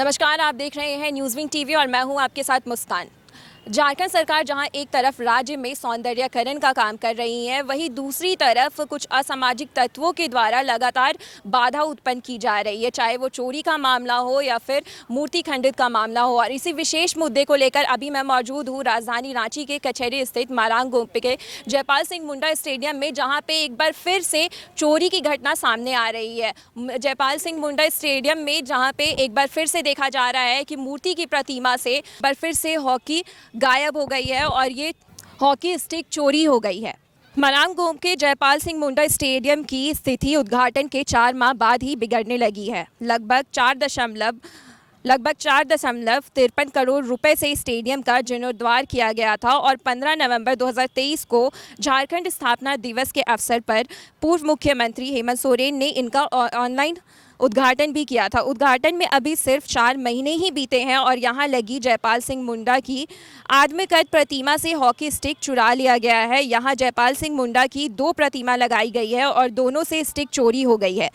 नमस्कार, आप देख रहे हैं न्यूज़ विंग टीवी और मैं हूं आपके साथ मुस्कान। झारखंड सरकार जहां एक तरफ राज्य में सौंदर्यीकरण का काम कर रही है, वहीं दूसरी तरफ कुछ असामाजिक तत्वों के द्वारा लगातार बाधा उत्पन्न की जा रही है, चाहे वो चोरी का मामला हो या फिर मूर्ति खंडित का मामला हो। और इसी विशेष मुद्दे को लेकर अभी मैं मौजूद हूँ राजधानी रांची के कचहरी स्थित मारांग गोम्पे के जयपाल सिंह मुंडा स्टेडियम में, जहाँ पे एक बार फिर से चोरी की घटना सामने आ रही है। जयपाल सिंह मुंडा स्टेडियम में जहाँ पे एक बार फिर से देखा जा रहा है कि मूर्ति की प्रतिमा से एक बार फिर से हॉकी गायब हो गई है और ये हॉकी स्टिक चोरी हो गई है। मारांग गोम्पे के जयपाल सिंह मुंडा स्टेडियम की स्थिति उद्घाटन के 4 माह बाद ही बिगड़ने लगी है। लगभग 4.53 करोड़ रुपए से स्टेडियम का जीर्णोद्धार किया गया था और 15 नवंबर 2023 को झारखंड स्थापना दिवस के अवसर पर पूर्व मुख्यमंत्री हेमंत सोरेन ने इनका ऑनलाइन उद्घाटन भी किया था। उद्घाटन में अभी सिर्फ 4 महीने ही बीते हैं और यहाँ लगी जयपाल सिंह मुंडा की आदमकद प्रतिमा से हॉकी स्टिक चुरा लिया गया है। यहाँ जयपाल सिंह मुंडा की 2 प्रतिमा लगाई गई है और दोनों से स्टिक चोरी हो गई है।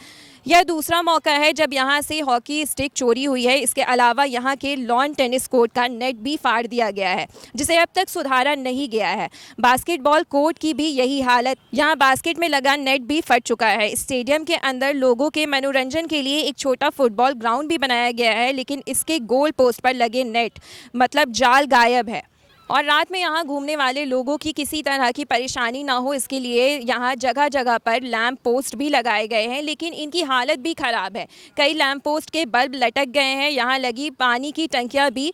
यह दूसरा मौका है जब यहाँ से हॉकी स्टिक चोरी हुई है। इसके अलावा यहाँ के लॉन टेनिस कोर्ट का नेट भी फाड़ दिया गया है, जिसे अब तक सुधारा नहीं गया है। बास्केटबॉल कोर्ट की भी यही हालत, यहाँ बास्केट में लगा नेट भी फट चुका है। स्टेडियम के अंदर लोगों के मनोरंजन के लिए एक छोटा फुटबॉल ग्राउंड भी बनाया गया है, लेकिन इसके गोल पोस्ट पर लगे नेट मतलब जाल गायब है। और रात में यहाँ घूमने वाले लोगों की किसी तरह की परेशानी ना हो, इसके लिए यहाँ जगह जगह पर लैंप पोस्ट भी लगाए गए हैं, लेकिन इनकी हालत भी ख़राब है। कई लैंप पोस्ट के बल्ब लटक गए हैं, यहाँ लगी पानी की टंकियाँ भी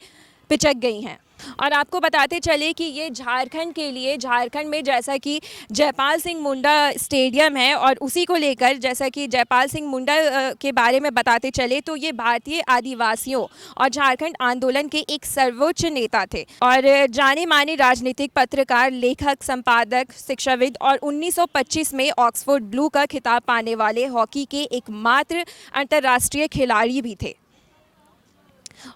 पिचक गई हैं। और आपको बताते चले कि ये झारखंड के लिए, झारखंड में जैसा कि जयपाल सिंह मुंडा स्टेडियम है और उसी को लेकर जैसा कि जयपाल सिंह मुंडा के बारे में बताते चले तो ये भारतीय आदिवासियों और झारखंड आंदोलन के एक सर्वोच्च नेता थे और जाने माने राजनीतिक पत्रकार, लेखक, संपादक, शिक्षाविद और 1925 में ऑक्सफोर्ड ब्लू का खिताब पाने वाले हॉकी के एकमात्र अंतर्राष्ट्रीय खिलाड़ी भी थे।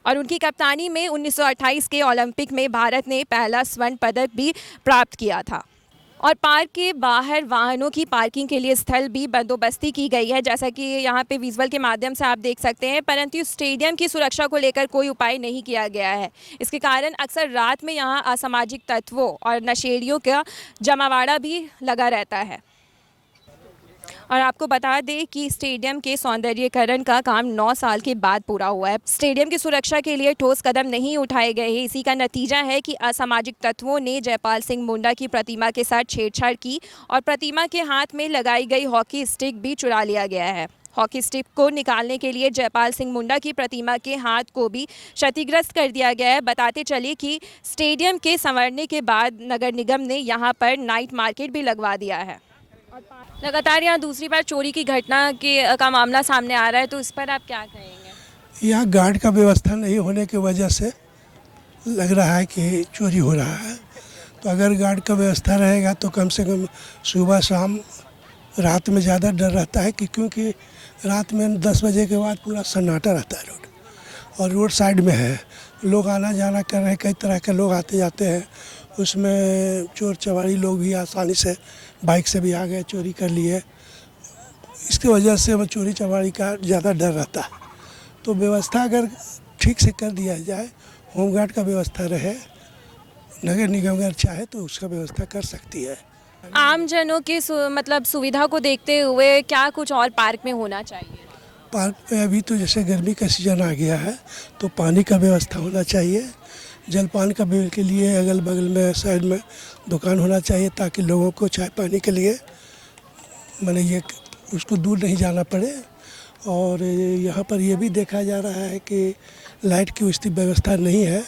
और उनकी कप्तानी में 1928 के ओलंपिक में भारत ने पहला स्वर्ण पदक भी प्राप्त किया था। और पार्क के बाहर वाहनों की पार्किंग के लिए स्थल भी बंदोबस्ती की गई है, जैसा कि यहाँ पे विजुअल के माध्यम से आप देख सकते हैं, परंतु स्टेडियम की सुरक्षा को लेकर कोई उपाय नहीं किया गया है। इसके कारण अक्सर रात में यहाँ असामाजिक तत्वों और नशेड़ियों का जमावड़ा भी लगा रहता है। और आपको बता दें कि स्टेडियम के सौंदर्यीकरण का काम 9 साल के बाद पूरा हुआ है। स्टेडियम की सुरक्षा के लिए ठोस कदम नहीं उठाए गए हैं। इसी का नतीजा है कि असामाजिक तत्वों ने जयपाल सिंह मुंडा की प्रतिमा के साथ छेड़छाड़ की और प्रतिमा के हाथ में लगाई गई हॉकी स्टिक भी चुरा लिया गया है। हॉकी स्टिक को निकालने के लिए जयपाल सिंह मुंडा की प्रतिमा के हाथ को भी क्षतिग्रस्त कर दिया गया है। बताते चले कि स्टेडियम के संवरने के बाद नगर निगम ने यहाँ पर नाइट मार्केट भी लगवा दिया है। लगातार यहाँ दूसरी बार चोरी की घटना का मामला सामने आ रहा है, तो इस पर आप क्या कहेंगे? यहाँ गार्ड का व्यवस्था नहीं होने की वजह से लग रहा है कि चोरी हो रहा है। तो अगर गार्ड का व्यवस्था रहेगा तो कम से कम सुबह शाम, रात में ज़्यादा डर रहता है कि क्योंकि रात में 10 बजे के बाद पूरा सन्नाटा रहता है रोड, और रोड साइड में है, लोग आना जाना कर रहे हैं, कई तरह के लोग आते जाते हैं। उसमें चोर चवारी लोग भी आसानी से बाइक से भी आ गए, चोरी कर लिए। इसकी वजह से वो चोरी चवारी का ज़्यादा डर रहता है। तो व्यवस्था अगर ठीक से कर दिया जाए, होमगार्ड का व्यवस्था रहे, नगर निगम अगर चाहे तो उसका व्यवस्था कर सकती है। आम जनों की मतलब सुविधा को देखते हुए क्या कुछ और पार्क में होना चाहिए? पार्क में अभी तो जैसे गर्मी का सीज़न आ गया है तो पानी का व्यवस्था होना चाहिए। जलपान का भी के लिए अगल बगल में साइड में दुकान होना चाहिए, ताकि लोगों को चाय पानी के लिए माने ये उसको दूर नहीं जाना पड़े। और यहाँ पर ये भी देखा जा रहा है कि लाइट की उसकी व्यवस्था नहीं है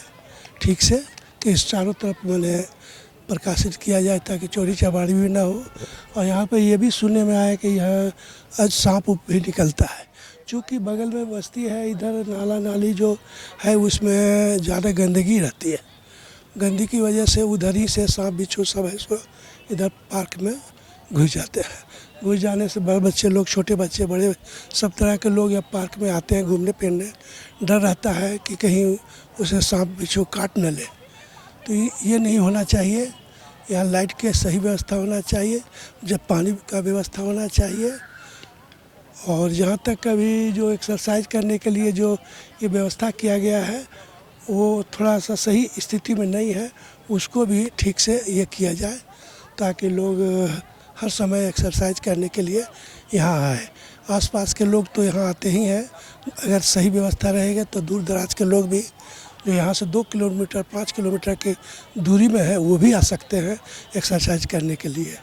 ठीक से, कि इस चारों तरफ मैंने प्रकाशित किया जाए ताकि चोरी चमारी भी ना हो। और यहाँ पर ये भी सुनने में आया कि यहाँ आज सांप भी निकलता है, चूँकि बगल में बस्ती है, इधर नाला नाली जो है उसमें ज़्यादा गंदगी रहती है। गंदगी की वजह से उधर ही से सांप बिच्छू सब है सो इधर पार्क में घुस जाते हैं। घुस जाने से बड़े बच्चे लोग, छोटे बच्चे, बड़े सब तरह के लोग यहाँ पार्क में आते हैं घूमने फिरने। डर रहता है कि कहीं उसे सांप बिच्छू काट न ले, तो ये नहीं होना चाहिए। यहाँ लाइट के सही व्यवस्था होना चाहिए, जब पानी का व्यवस्था होना चाहिए। और जहाँ तक कभी जो एक्सरसाइज करने के लिए जो ये व्यवस्था किया गया है वो थोड़ा सा सही स्थिति में नहीं है, उसको भी ठीक से ये किया जाए ताकि लोग हर समय एक्सरसाइज करने के लिए यहाँ आए। आसपास के लोग तो यहाँ आते ही हैं, अगर सही व्यवस्था रहेगा तो दूर दराज के लोग भी जो यहाँ से 2 किलोमीटर 5 किलोमीटर की दूरी में है वो भी आ सकते हैं एक्सरसाइज करने के लिए।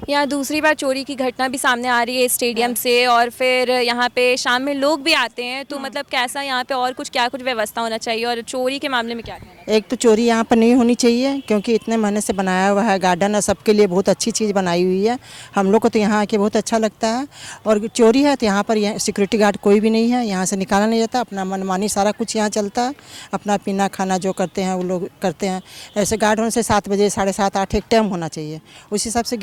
यहाँ दूसरी बार चोरी की घटना भी सामने आ रही है स्टेडियम से, और फिर यहाँ पे शाम में लोग भी आते हैं, तो मतलब कैसा यहाँ पे और कुछ क्या कुछ व्यवस्था होना चाहिए, और चोरी के मामले में क्या कहना है? एक तो चोरी यहाँ पर नहीं होनी चाहिए क्योंकि इतने महीने से बनाया हुआ है गार्डन, और सबके लिए बहुत अच्छी चीज़ बनाई हुई है। हम लोग को तो यहाँ आके बहुत अच्छा लगता है। और चोरी है तो यहाँ पर सिक्योरिटी गार्ड कोई भी नहीं है, यहाँ से निकाला नहीं जाता, अपना मनमानी सारा कुछ यहाँ चलता है, अपना पीना खाना जो करते हैं वो लोग करते हैं। ऐसे गार्ड होने से 7 बजे 7:30 8 एक टाइम होना चाहिए, उस हिसाब से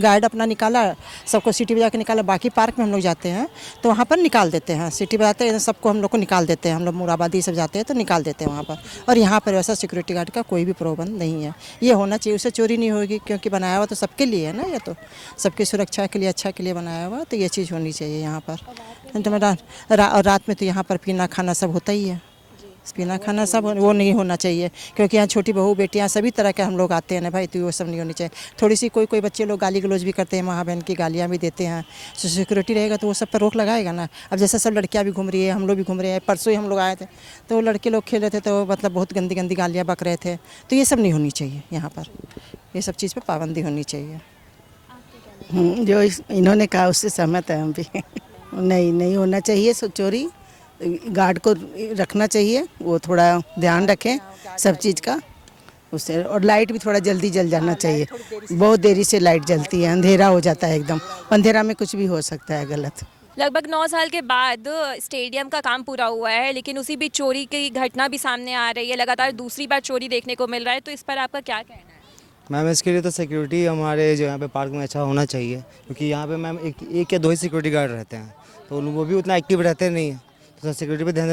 गार्ड अपना निकाला, सबको सीटी बजा के निकाला। बाकी पार्क में हम लोग जाते हैं तो वहाँ पर निकाल देते हैं, सीटी बजाते हैं, सबको हम लोग को निकाल देते हैं। हम लोग मुराबादी सब जाते हैं तो निकाल देते हैं वहाँ पर। और यहाँ पर वैसा सिक्योरिटी गार्ड का कोई भी प्रबंध नहीं है, ये होना चाहिए, उससे चोरी नहीं होगी क्योंकि बनाया हुआ तो सबके लिए है ना, ये तो सबकी सुरक्षा के लिए अच्छा के लिए बनाया हुआ, तो ये चीज़ होनी चाहिए यहाँ पर। और रात में तो यहाँ पर पीना खाना सब होता ही है, पीना खाना सब वो नहीं होना चाहिए क्योंकि यहाँ छोटी बहू बेटियाँ सभी तरह के हम लोग आते हैं ना भाई, तो वो सब नहीं होनी चाहिए। थोड़ी सी कोई बच्चे लोग गाली गलौज भी करते हैं, माँ बहन की गालियाँ भी देते हैं, तो सिक्योरिटी रहेगा तो वो सब पर रोक लगाएगा ना। अब जैसे सब लड़कियाँ भी घूम रही है, हम लोग भी घूम रहे हैं, परसों ही हम लोग आए थे तो वो लड़के लोग खेल रहे थे तो मतलब बहुत गंदी गंदी गालियाँ बक रहे थे, तो ये सब नहीं होनी चाहिए यहाँ पर, ये सब चीज़ पर पाबंदी होनी चाहिए। जो इन्होंने कहा उससे सहमत है हम भी। नहीं होना चाहिए चोरी, गार्ड को रखना चाहिए, वो थोड़ा ध्यान रखें सब चीज़ का उससे। और लाइट भी थोड़ा जल्दी जल जाना चाहिए, बहुत देरी से लाइट जलती है, अंधेरा हो जाता है एकदम, अंधेरा में कुछ भी हो सकता है गलत। लगभग 9 साल के बाद स्टेडियम का काम पूरा हुआ है, लेकिन उसी बीच चोरी की घटना भी सामने आ रही है, लगातार दूसरी बार चोरी देखने को मिल रहा है, तो इस पर आपका क्या कहना है? मैम इसके लिए तो सिक्योरिटी हमारे जो यहाँ पे पार्क में अच्छा होना चाहिए, क्योंकि यहाँ पे मैम एक या 2 ही सिक्योरिटी गार्ड रहते हैं, तो वो भी उतना एक्टिव रहते नहीं हैं, तो सिक्योरिटी पे ध्यान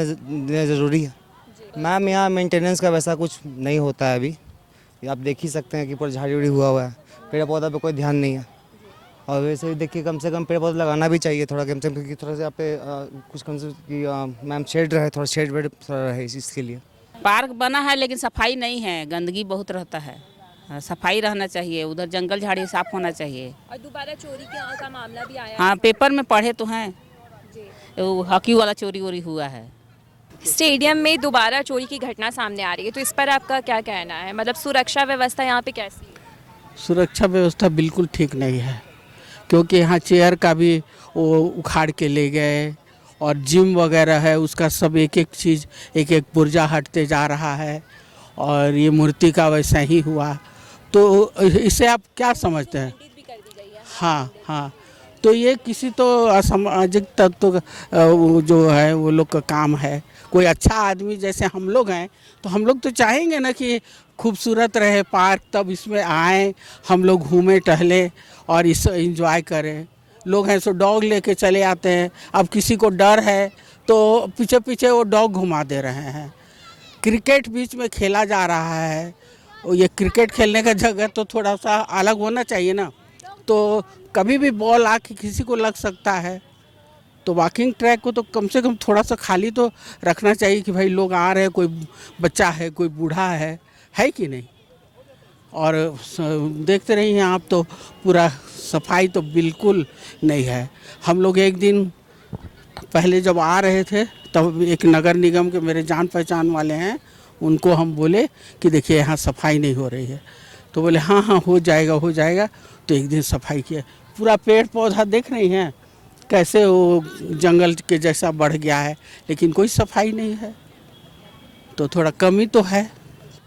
देना ज़रूरी है। मैम यहाँ मेंटेनेंस का वैसा कुछ नहीं होता है अभी, आप देख ही सकते हैं कि पूरा झाड़ी उड़ी हुआ है, पेड़ पौधा पे कोई ध्यान नहीं है। और वैसे भी देखिए कम से कम पेड़ पौधा लगाना भी चाहिए थोड़ा, कम से कम थोड़ा सा यहाँ पे कुछ कम से मैम शेड रहे, थोड़ा शेड वेड थोड़ा रहे इसके लिए। पार्क बना है लेकिन सफाई नहीं है, गंदगी बहुत रहता है, सफाई रहना चाहिए, उधर जंगल झाड़ी साफ होना चाहिए। और दोबारा चोरी का मामला भी आया। हाँ, पेपर में पढ़े तो हैं, वो हॉकी वाला चोरी वोरी हुआ है। स्टेडियम में दोबारा चोरी की घटना सामने आ रही है, तो इस पर आपका क्या कहना है? मतलब सुरक्षा व्यवस्था यहाँ पे कैसी है? सुरक्षा व्यवस्था बिल्कुल ठीक नहीं है क्योंकि यहाँ चेयर का भी वो उखाड़ के ले गए, और जिम वगैरह है उसका सब एक एक चीज़ एक एक पुर्जा हटते जा रहा है, और ये मूर्ति का वैसा ही हुआ, तो इससे आप क्या समझते हैं? हाँ, तो ये किसी तो असामाजिक तत्व जो है वो लोग का काम है। कोई अच्छा आदमी जैसे हम लोग हैं तो हम लोग तो चाहेंगे ना कि खूबसूरत रहे पार्क, तब इसमें आएँ हम लोग घूमें टहले और इस एंजॉय करें। लोग हैं सो डॉग लेके चले आते हैं, अब किसी को डर है तो पीछे पीछे वो डॉग घुमा दे रहे हैं। क्रिकेट बीच में खेला जा रहा है, ये क्रिकेट खेलने का जगह तो थोड़ा सा अलग होना चाहिए ना, तो कभी भी बॉल आके किसी को लग सकता है, तो वॉकिंग ट्रैक को तो कम से कम थोड़ा सा खाली तो रखना चाहिए कि भाई लोग आ रहे हैं, कोई बच्चा है कोई बूढ़ा है कि नहीं। और देखते रहिए आप तो पूरा सफाई तो बिल्कुल नहीं है। हम लोग एक दिन पहले जब आ रहे थे तब एक नगर निगम के मेरे जान पहचान वाले हैं, उनको हम बोले कि देखिए यहाँ सफाई नहीं हो रही है, तो बोले हाँ हो जाएगा। तो एक दिन सफाई किया, पूरा पेड़ पौधा देख रही हैं कैसे वो जंगल के जैसा बढ़ गया है, लेकिन कोई सफाई नहीं है, तो थोड़ा कमी तो है।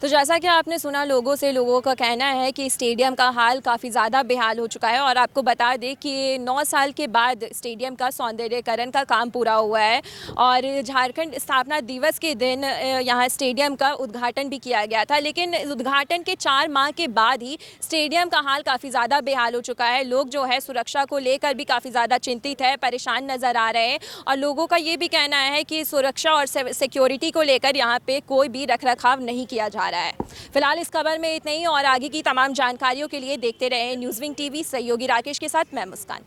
तो जैसा कि आपने सुना लोगों से, लोगों का कहना है कि स्टेडियम का हाल काफ़ी ज़्यादा बेहाल हो चुका है, और आपको बता दें कि 9 साल के बाद स्टेडियम का सौंदर्यीकरण का काम पूरा हुआ है, और झारखंड स्थापना दिवस के दिन यहाँ स्टेडियम का उद्घाटन भी किया गया था, लेकिन उद्घाटन के 4 माह के बाद ही स्टेडियम का हाल काफ़ी ज़्यादा बेहाल हो चुका है। लोग जो है सुरक्षा को लेकर भी काफ़ी ज़्यादा चिंतित है, परेशान नज़र आ रहे हैं, और लोगों का ये भी कहना है कि सुरक्षा और सिक्योरिटी को लेकर यहाँ पे कोई भी रखरखाव नहीं किया जा रहा है। फिलहाल इस खबर में इतना ही, और आगे की तमाम जानकारियों के लिए देखते रहें न्यूज़विंग टीवी। सहयोगी राकेश के साथ मैं मुस्कान।